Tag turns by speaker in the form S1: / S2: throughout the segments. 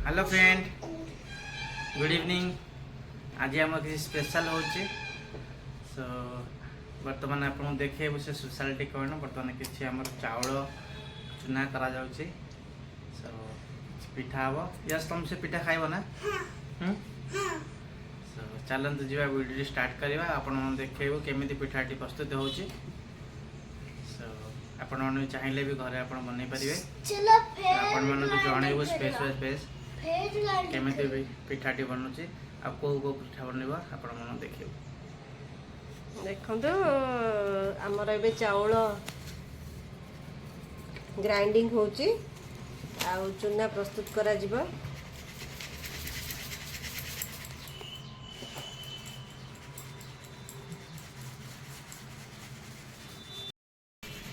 S1: Hello friend, good evening. आज आम किसी स्पेशल हो सो बर्तमान आपको देखे से स्पेशलिटी कौन। बर्तमान किसी आम चाउल चूना करा सो पिठा हम। यस, तुम से पिठा खाइब ना? सो चलते जी वीडियो स्टार्ट करवा। आपण देखो केमी पिठाटी प्रस्तुत हो। आपण मैंने चाहिए भी घरे आप बनई पारे। आपण मन जनइबू स्पेस बाय स्पेस केमी पिठाटी बनूची आ कौ पिठा बनइब आपण मन देखे।
S2: देखो आमर ए चाउल ग्राइंडिंग होची आ चूना प्रस्तुत करा जिवो।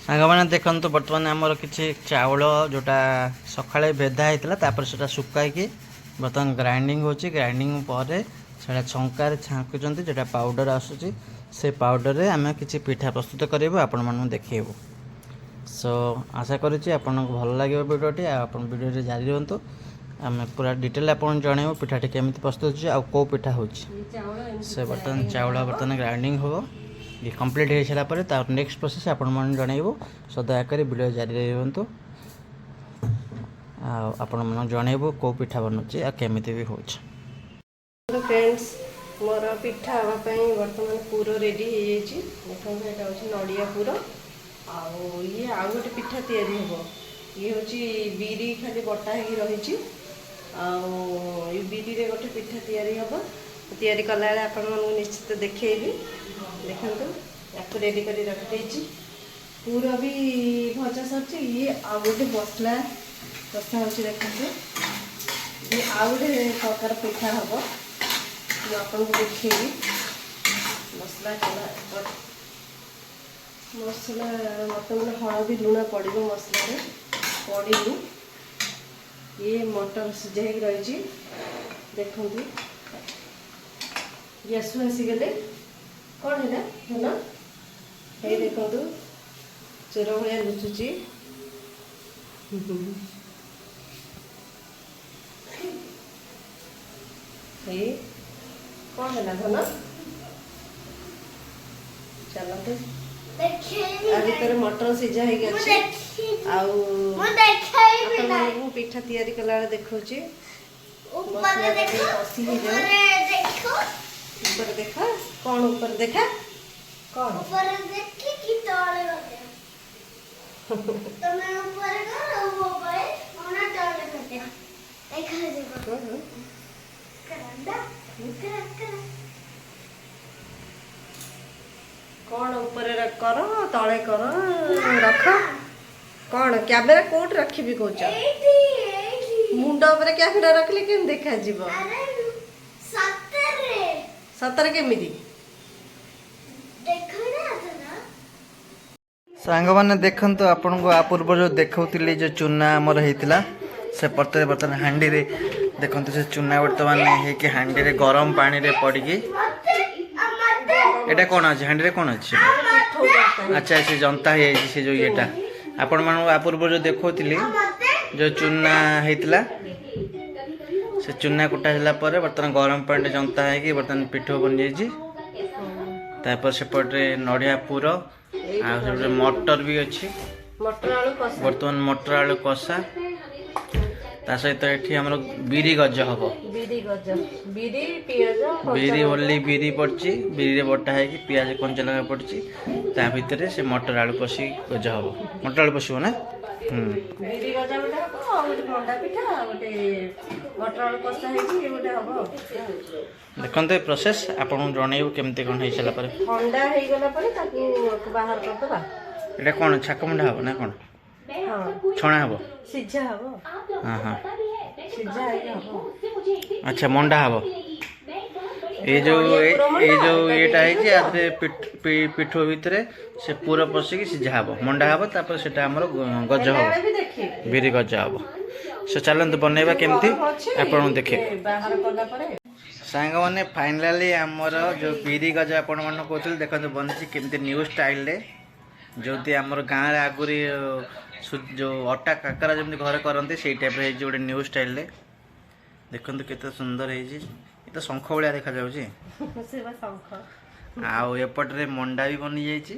S1: सांग मैंने देखो बर्तमान आमर किसी चाउल जोटा सकाଳେ बेधा होता से सुखाई बर्तमान ग्राइंडिंग होची। ग्राइंडिंग पर से छंकार छांकुंट जोटा पाउडर आसूची से पाउडर रे आम किसी पिठा प्रस्तुत करूँ आपण मन देखू। सो आशा करुँची आपन को भल लगे वीडियोटी। आप वीडियो जारी रुहतु। आम पूरा डिटेल आपन जनइबू पिठाटी केमी प्रस्तुत होची आ कौ पिठा होची। से बर्तमान चाउल बर्तमान ग्राइंडिंग हो ये कंप्लीट हो सारापर तार नेक्स्ट प्रोसेस आपण मन जनइबू। सो दयाक वीडियो जारी रुहतु। आपण मन जनइबू कौ पिठा बनूची आ केमी भी हो।
S2: फ्रेंड्स मोर पिठा हाँपाई बर्तमान पूर रेडी हो जाइए। देखो यहाँ हूँ नड़िया पूर ये आउ गोटे पिठा तैयारी हम। ये हूँ बिरी खाली बटा हो रही बिरी रे गोटे पिठा तैयारी हम। तैयारी कला आपण निश्चित देखी। देखो या रेडी कर रखी पूर भी भजा सर। ये आउ गोटे मसला कषा हो। देखते ये आउ गोटे प्रकार पिठा हम। आपको देखिए मसला मसला मत हलदी लुण पड़ो मसला पड़ी। ये मटर सिझा रही देखो गैस आसीगले कौन है धन ये देखो चोर भाया लुचुची। कौन है धन चलते भर मटर सिझा हो पिठा तैयारी कला देखा ऊपर देखा कौन ऊपर देखा कौन कौन ऊपर कर तले कर रख कौन कैमेरा कोट रखी कौच मुंड उपर कैमेरा रखले के देखा जीव सतर केमिति
S1: सांग मैंने देखते आपन को आ पूर्व जो देखा जो चूना आमर होता से प्रत्येक बर्तमान हांडी रे देखते से चूना बर्तमान है हांडी रे गरम पानी रे पड़ी। एटा कौन अच्छे हांडी रे कौन अच्छे? अच्छा से जनता है जो येटा आपण मान आ पूर्व जो देखुली जो चूना होता से चूना कुटा सारापर बर्तमान गरम पानी जनता है बर्तमान पिठ बन जापर सेपटे नड़िया पूर आ मटर भी अच्छी बर्तमान मटर आलू कषा ता सहित ये आम बिरी गज हम। बिरी ओनली बिरी पड़ी बिरी रे बटा है पियाज कंचा लगा पड़ी ता भितर से मटर आलू कषी गज हम। मटर आलू पशिब ना देखते प्रोसेस आपन जनइबू केमती कौन हो सारापर ये कौन छाक मुंडा हम ना कौन छणा हम
S2: सिझा हम।
S1: हाँ हाँ
S2: सिझा
S1: अच्छा मंडा हम। ये जो येटा है पिठ भितर से पूरा पशिकी सिझा हम मंडा हम तापर सेटा हमर गज हम बिरी गज हम। सो चलते बनइबा केमती आपन देखे। सांग मैंने फाइनाली आमर जो बिरी गज आपण मन कहते देखते बनसी केमती न्यू स्टाइल जो आमर गाँव आगुरी जो अटा काकरा जमी घर करते से टाइप गोटे न्यू स्टाइल ଦେଖନ୍ତୁ କେତେ ସୁନ୍ଦର ହେଇଛି। ଏ ତ ଶଙ୍ଖ ଭଳିଆ ଦେଖାଯାଉଛି।
S2: ସେ ବା ଶଙ୍ଖ।
S1: ଆଉ ଏପଟରେ ମଣ୍ଡା ବି ବନି ଯାଇଛି।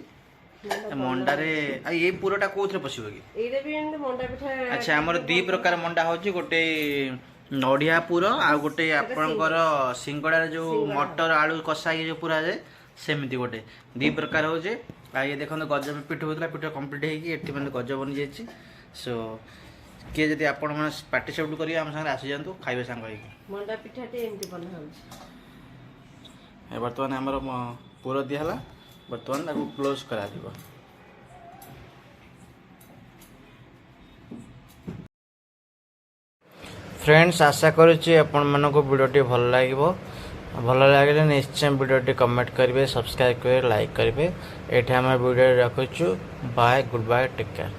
S1: ମଣ୍ଡାରେ ଆଉ ଏଇ ପୁରଟା କୋଉଥିରେ ପଶିବ କି?
S2: ଏଇଟା ବି ଏମିତି ମଣ୍ଡା ପିଠା।
S1: ଆଚ୍ଛା ଆମର ଦି ପ୍ରକାର ମଣ୍ଡା ହଉଛି, ଗୋଟେ ନଡ଼ିଆ ପୁର ଆଉ ଗୋଟେ ଆପଣଙ୍କର ସିଙ୍ଗଡ଼ାରେ ଯୋଉ ମଟର ଆଳୁ କଷା ହେଇକି ଯୋଉ ପୁରା ଯାଏ ସେମିତି ଗୋଟେ ଦି ପ୍ରକାର ହଉଛି। ଆଉ ଇଏ ଦେଖନ୍ତୁ ଗଜ ପିଠା ହଉଥିଲା, ପିଠା କମ୍ପ୍ଲିଟ୍ ହେଇକି ଏଠି ମାନେ ଗଜ ବନି ଯାଇଛି। ସୋ କିଏ ଯଦି ଆପଣ ମାନେ ପାର୍ଟିସିପେଟ୍ କରିବେ ଆମ ସାଙ୍ଗରେ ଆସିଯାଆନ୍ତୁ, ଖାଇବେ ସାଙ୍ଗ ହେଇକି।
S2: ମଣ୍ଡା ପିଠାଟି ଏମିତି ବନା ହଉଛି।
S1: ବର୍ତ୍ତମାନ ଆମର ପୁର ଦିଆ ହେଲା, ବର୍ତ୍ତମାନ ତାକୁ କ୍ଲୋଜ୍ କରାଯିବ। फ्रेंड्स आशा करुच्ची आपको वीडियोटी भल लगे। भल लगे निश्चय वीडियोटी कमेंट करेंगे, सब्सक्राइब करेंगे, लाइक करेंगे। ये आम वीडियो रखुचु। Bye, good bye, take care.